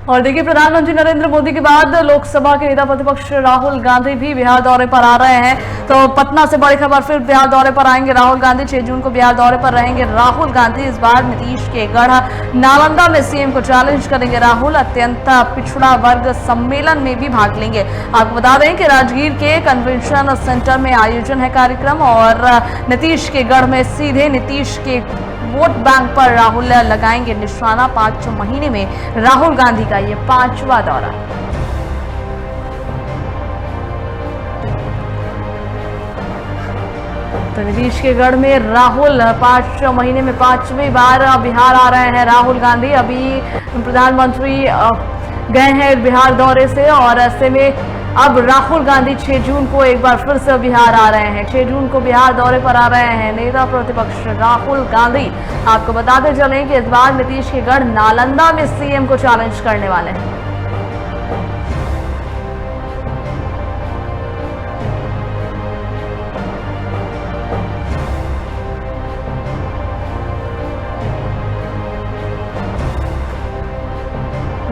और देखिए, प्रधानमंत्री नरेंद्र मोदी के बाद लोकसभा के नेता प्रतिपक्ष राहुल गांधी भी बिहार दौरे पर आ रहे हैं। तो पटना से बड़ी खबर, फिर बिहार दौरे पर आएंगे राहुल गांधी। 6 जून को बिहार दौरे पर रहेंगे राहुल गांधी। इस बार नीतीश के गढ़ नालंदा में सीएम को चैलेंज करेंगे राहुल। अत्यंत पिछड़ा वर्ग सम्मेलन में भी भाग लेंगे। आपको बता दें कि राजगीर के कन्वेंशन सेंटर में आयोजन है कार्यक्रम, और नीतीश के गढ़ में सीधे नीतीश के वोट बैंक पर राहुल लगाएंगे निशाना। 5 महीने में राहुल गांधी का ये 5वां दौरा। तो नीतीश के गढ़ में राहुल 5 महीने में 5वीं बार बिहार आ रहे हैं राहुल गांधी। अभी प्रधानमंत्री गए हैं बिहार दौरे से, और ऐसे में अब राहुल गांधी 6 जून को एक बार फिर से बिहार आ रहे हैं। 6 जून को बिहार दौरे पर आ रहे हैं नेता प्रतिपक्ष राहुल गांधी। आपको बताते चलें कि इस बार नीतीश के गढ़ नालंदा में सीएम को चैलेंज करने वाले हैं।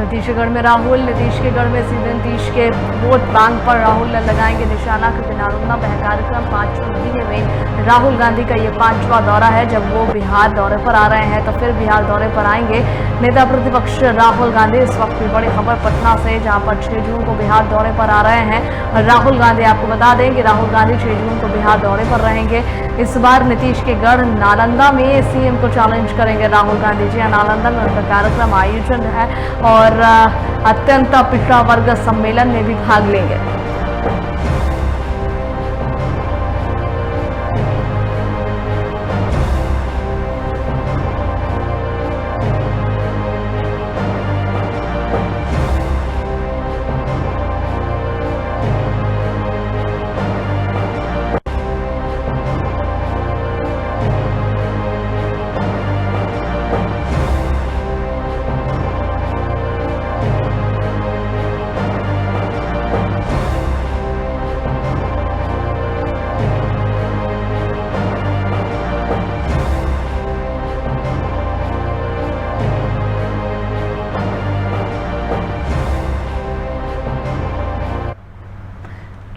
नीतीश के गढ़ में राहुल, नीतीश के गढ़ में सीधे नीतीश के वोट बैंक पर राहुल लगाएंगे निशाना। क्योंकि नालंदा में कार्यक्रम 5 महीने में राहुल गांधी का ये 5वां दौरा है। जब वो बिहार दौरे पर आ रहे हैं तो फिर बिहार दौरे पर आएंगे नेता प्रतिपक्ष राहुल गांधी। इस वक्त की बड़ी खबर पटना से, जहां पर 6 जून को बिहार दौरे पर आ रहे हैं राहुल गांधी। आपको बता दें कि राहुल गांधी 6 जून को बिहार दौरे पर रहेंगे। इस बार नीतीश के गढ़ नालंदा में सीएम को चैलेंज करेंगे राहुल गांधी जी। नालंदा में उनका कार्यक्रम आयोजन है, और अत्यंत पिछड़ा वर्ग सम्मेलन में भी भाग लेंगे।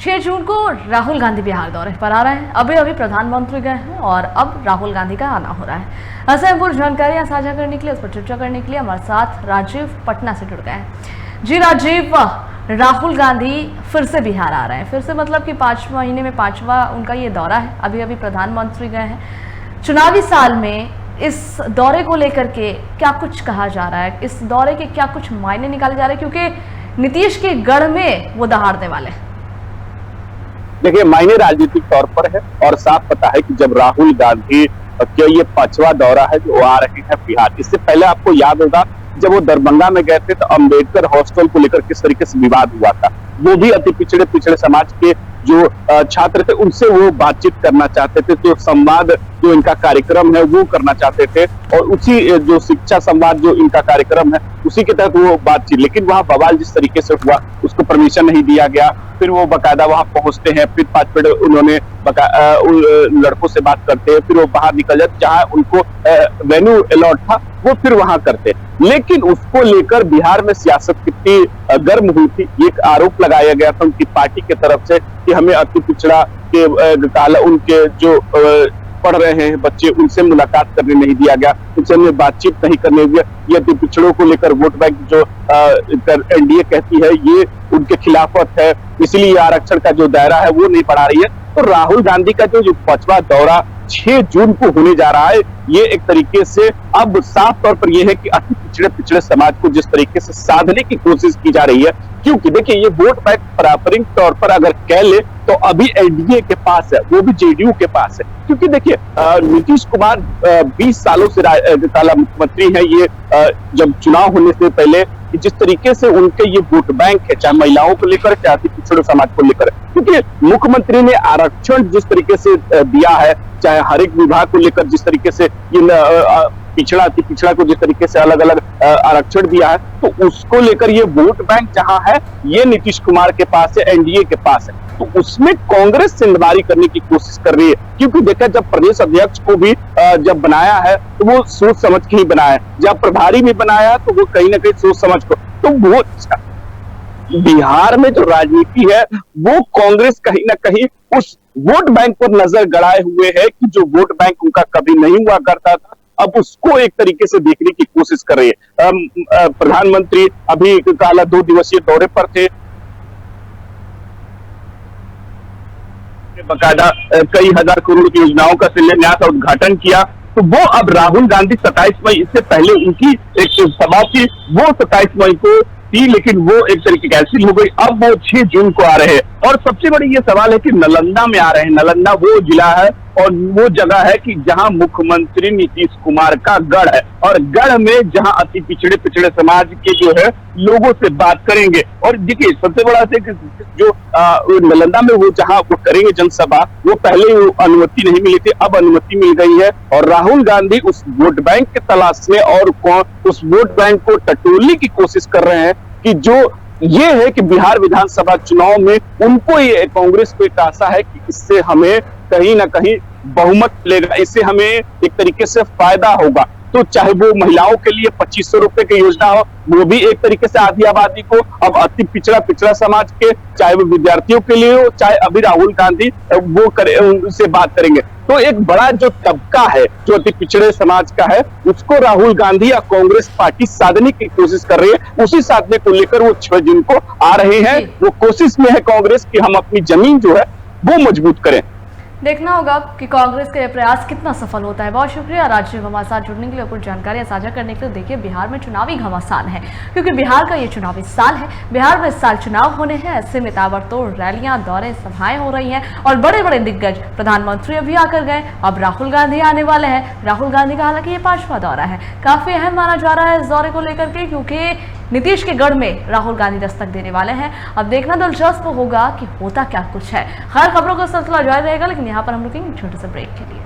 छह जून को राहुल गांधी बिहार दौरे पर आ रहे हैं। अभी प्रधानमंत्री गए हैं और अब राहुल गांधी का आना हो रहा है। ऐसे पूरी जानकारियां साझा करने के लिए, उस पर चर्चा करने के लिए हमारे साथ राजीव पटना से जुड़ गए हैं। जी राजीव, राहुल गांधी फिर से बिहार आ रहे हैं। फिर से मतलब कि 5 महीने में 5वां उनका ये दौरा है। अभी प्रधानमंत्री गए हैं। चुनावी साल में इस दौरे को लेकर के क्या कुछ कहा जा रहा है? इस दौरे के क्या कुछ मायने निकाले जा रहे हैं, क्योंकि नीतीश के गढ़ में वो दहाड़ने वाले हैं? देखिए, मायने राजनीतिक तौर पर है और साफ पता है कि जब राहुल गांधी के ये 5वां दौरा है जो आ रहे हैं बिहार। इससे पहले आपको याद होगा जब वो दरभंगा में गए थे तो अम्बेडकर हॉस्टल को लेकर किस तरीके से विवाद हुआ था। वो भी अति पिछड़े समाज के जो छात्र थे उनसे वो बातचीत करना चाहते थे। तो संवाद जो इनका कार्यक्रम है वो करना चाहते थे, और उसी जो शिक्षा संवाद जो इनका कार्यक्रम है उसी के तहत वो बातचीत। लेकिन वहां बवाल जिस तरीके से हुआ उसको परमिशन नहीं दिया गया। फिर वो बकायदा वहां पहुंचते हैं, फिर 5 मिनट उन्होंने उन लड़कों से बात करते हैं, फिर वो बाहर निकल जाते, जहां उनको वेन्यू अलॉट था वो फिर वहां करते। लेकिन उसको लेकर बिहार में सियासत कितनी गर्म हुई थी, ये एक आरोप लगाया गया था उनकी पार्टी की तरफ से कि हमें अति पिछड़ा के उनके जो पढ़ रहे हैं बच्चे उनसे मुलाकात करने नहीं दिया गया, उनसे हमें बातचीत नहीं करने दिया। ये अति पिछड़ों को लेकर वोट बैंक जो एनडीए कहती है ये उनके खिलाफत है, इसलिए आरक्षण का जो दायरा है वो नहीं बढ़ा रही है। तो राहुल गांधी का जो 5वां दौरा 6 जून को होने जा रहा है, ये एक तरीके से अब साफ तौर पर यह है कि अति पिछड़े समाज को जिस तरीके से साधने की कोशिश की जा रही है। क्योंकि देखिए, ये वोट बैंक पारंपरिक तौर पर अगर कह ले तो अभी एनडीए के पास है, वो भी जेडीयू के पास है। क्योंकि देखिए, नीतीश कुमार 20 सालों से मुख्यमंत्री हैं। ये जब चुनाव होने से पहले जिस तरीके से उनके ये वोट बैंक है, चाहे महिलाओं को लेकर चाहे अति पिछड़े समाज को लेकर, क्योंकि मुख्यमंत्री ने आरक्षण जिस तरीके से दिया है, चाहे हर एक विभाग को लेकर जिस तरीके से अति पिछड़ा को जिस तरीके से अलग अलग आरक्षण दिया है, तो उसको लेकर ये वोट बैंक जहां है ये नीतीश कुमार के पास है, एनडीए के पास है। तो उसमें कांग्रेस सिंधमारी करने की कोशिश कर रही है। क्योंकि देखा, जब प्रदेश अध्यक्ष को भी जब बनाया है तो वो सोच समझ के ही बनाया है, जब प्रभारी भी बनाया तो वो कहीं ना कहीं सोच समझ को, तो बहुत अच्छा। बिहार में जो राजनीति है वो कांग्रेस कहीं ना कहीं उस वोट बैंक पर नजर गड़ाए हुए है कि जो वोट बैंक उनका कभी नहीं हुआ करता था, अब उसको एक तरीके से देखने की कोशिश कर रही है। प्रधानमंत्री अभी काला 2 दिवसीय दौरे पर थे, बकायदा कई हजार करोड़ की योजनाओं का शिलान्यास और उद्घाटन किया। तो वो अब राहुल गांधी 27 मई, इससे पहले उनकी एक सभा थी, वो 27 मई को थी, लेकिन वो एक तरीके कैंसिल हो गई। अब वो 6 जून को आ रहे हैं और सबसे बड़ी ये सवाल है कि नालंदा में आ रहे हैं। नालंदा वो जिला है और वो जगह है कि जहां मुख्यमंत्री नीतीश कुमार का गढ़ है, और गढ़ में जहां अति पिछड़े समाज के जो है लोगों से बात करेंगे। और देखिए सबसे बड़ा है कि जो नालंदा में वो जहां वो करेंगे जनसभा, वो पहले वो अनुमति नहीं मिली थी, अब अनुमति मिल गई है। और राहुल गांधी उस वोट बैंक की तलाश में और उस वोट बैंक को टटोलने की कोशिश कर रहे हैं कि जो ये है कि बिहार विधानसभा चुनाव में उनको ये कांग्रेस को एक आशा है कि इससे हमें कहीं ना कहीं बहुमत मिलेगा, इससे हमें एक तरीके से फायदा होगा। तो चाहे वो महिलाओं के लिए 2500 रुपए की योजना हो, वो भी एक तरीके से आधी आबादी को, अब अति पिछड़ा समाज के, चाहे वो विद्यार्थियों के लिए हो, चाहे अभी राहुल गांधी वो करे उनसे बात करेंगे। तो एक बड़ा जो तबका है जो अति पिछड़े समाज का है, उसको राहुल गांधी या कांग्रेस पार्टी साधने की कोशिश कर रही है। उसी साधने को लेकर वो 6 जून को आ रहे हैं। वो कोशिश में है कांग्रेस की हम अपनी जमीन जो है वो मजबूत करें। देखना होगा कि कांग्रेस का यह प्रयास कितना सफल होता है। बहुत शुक्रिया राजीव, हमारे साथ जुड़ने के लिए, कुछ जानकारियां साझा करने के लिए। देखिए बिहार में चुनावी घमासान है क्योंकि बिहार का ये चुनावी साल है। बिहार में इस साल चुनाव होने हैं, ऐसे में ताबड़तोड़ रैलियां, दौरे, सभाएं हो रही हैं और बड़े बड़े दिग्गज प्रधानमंत्री अभी आकर गए, अब राहुल गांधी आने वाले हैं। राहुल गांधी का हालांकि ये 5वां दौरा है, काफी अहम माना जा रहा है इस दौरे को लेकर के, क्योंकि नीतीश के गढ़ में राहुल गांधी दस्तक देने वाले हैं। अब देखना दिलचस्प होगा कि होता क्या कुछ है। हर खबरों का सिलसिला जारी रहेगा, लेकिन यहाँ पर हम रुकेंगे छोटे से ब्रेक के लिए।